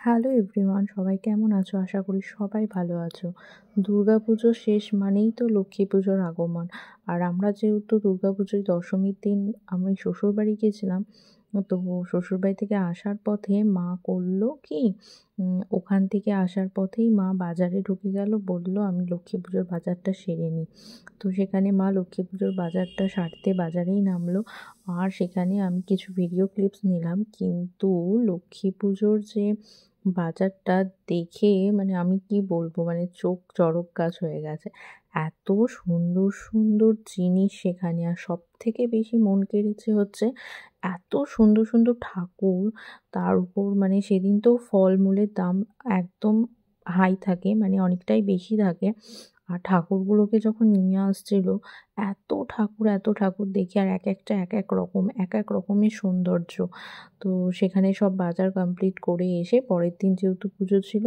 Hello everyone, সবাই কেমন আছো? আশা করি সবাই ভালো আছো। দুর্গাপুজো শেষ মানেই তো লক্ষ্মী পুজোর আগমন। আর আমরা যেহেতু দুর্গাপুজোর দশমীর দিন আমি শ্বশুরবাড়ি গেছিলাম, তো শ্বশুরবাড়ি থেকে আসার পথে মা করলো কি, ওখান থেকে আসার পথেই মা বাজারে ঢুকে গেল, বলল আমি লক্ষ্মী পুজোর বাজারটা সেরে নিই। তো সেখানে মা লক্ষ্মী পুজোর বাজারটা সারতে বাজারেই নামলো। আর সেখানে আমি কিছু ভিডিও ক্লিপস নিলাম, কিন্তু লক্ষ্মী পুজোর যে বাজারটা দেখে মানে আমি কি বলবো, মানে চোখ চড়ক গাছ হয়ে গেছে। এত সুন্দর সুন্দর জিনিস সেখানে, আর সব থেকে বেশি মন কেড়েছে হচ্ছে এত সুন্দর সুন্দর ঠাকুর। তার উপর মানে সেদিন তো ফলমূলের দাম একদম হাই থাকে, মানে অনেকটাই বেশি থাকে। আর ঠাকুরগুলোকে যখন নিয়ে আসছিল, এত ঠাকুর দেখি, আর এক একটা এক এক রকম, এক এক রকমের সৌন্দর্য। তো সেখানে সব বাজার কমপ্লিট করে এসে পরের দিন যেহেতু পুজো ছিল,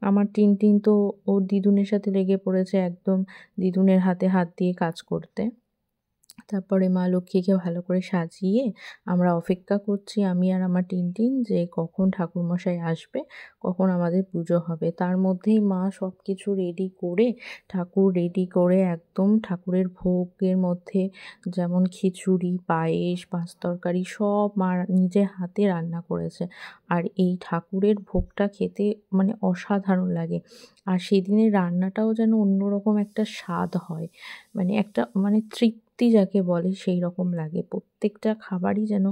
আমার টিনটিন তো ওর দিদুনের সাথে লেগে পড়েছে, একদম দিদুনের হাতে হাত দিয়ে কাজ করতে। তারপরে মা লক্ষ্মীকে ভালো করে সাজিয়ে আমরা অপেক্ষা করছি, আমি আর আমার টিনটিন, যে কখন ঠাকুরমশাই আসবে, কখন আমাদের পুজো হবে। তার মধ্যেই মা সব কিছু রেডি করে, ঠাকুর রেডি করে, একদম ঠাকুরের ভোগের মধ্যে যেমন খিচুড়ি, পায়েস, পাঁচ তরকারি সব মা নিজে হাতে রান্না করেছে। আর এই ঠাকুরের ভোগটা খেতে মানে অসাধারণ লাগে। আর সেদিনের রান্নাটাও যেন অন্যরকম একটা স্বাদ হয়, মানে একটা মানে তৃপ্তি যাকে বলে সেই রকম লাগে। প্রত্যেকটা খাবারই যেন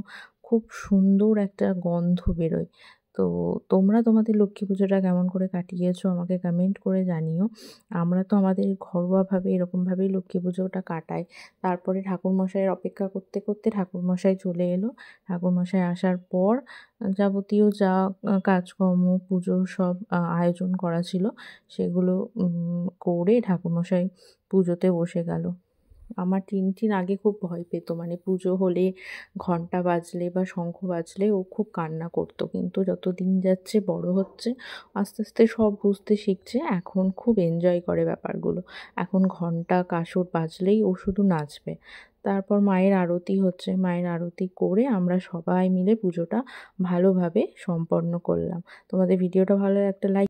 খুব সুন্দর একটা গন্ধ বেরোয়। তো তোমরা তোমাদের লক্ষ্মী পুজোটা কেমন করে কাটিয়েছো আমাকে কমেন্ট করে জানিও। আমরা তো আমাদের ঘরোয়াভাবে এরকমভাবেই লক্ষ্মী পুজোটা কাটাই। তারপরে ঠাকুরমশাইয়ের অপেক্ষা করতে করতে ঠাকুরমশাই চলে এলো। ঠাকুরমশাই আসার পর যাবতীয় যা কাজকর্ম, পুজোর সব আয়োজন করা ছিল সেগুলো করে ঠাকুরমশাই পুজোতে বসে গেল। আমার টিনটিন আগে খুব ভয় পেত, মানে পুজো হলে ঘন্টা বাজলে বা শঙ্খ বাজলে ও খুব কান্না করতো, কিন্তু যত দিন যাচ্ছে বড় হচ্ছে, আস্তে আস্তে সব বুঝতে শিখছে, এখন খুব এনজয় করে ব্যাপারগুলো। এখন ঘন্টা কাসর বাজলেই ও শুধু নাচবে। তারপর মায়ের আরতি হচ্ছে, মায়ের আরতি করে আমরা সবাই মিলে পুজোটা ভালোভাবে সম্পন্ন করলাম। তোমাদের ভিডিওটা ভালো লাগলে একটা লাইক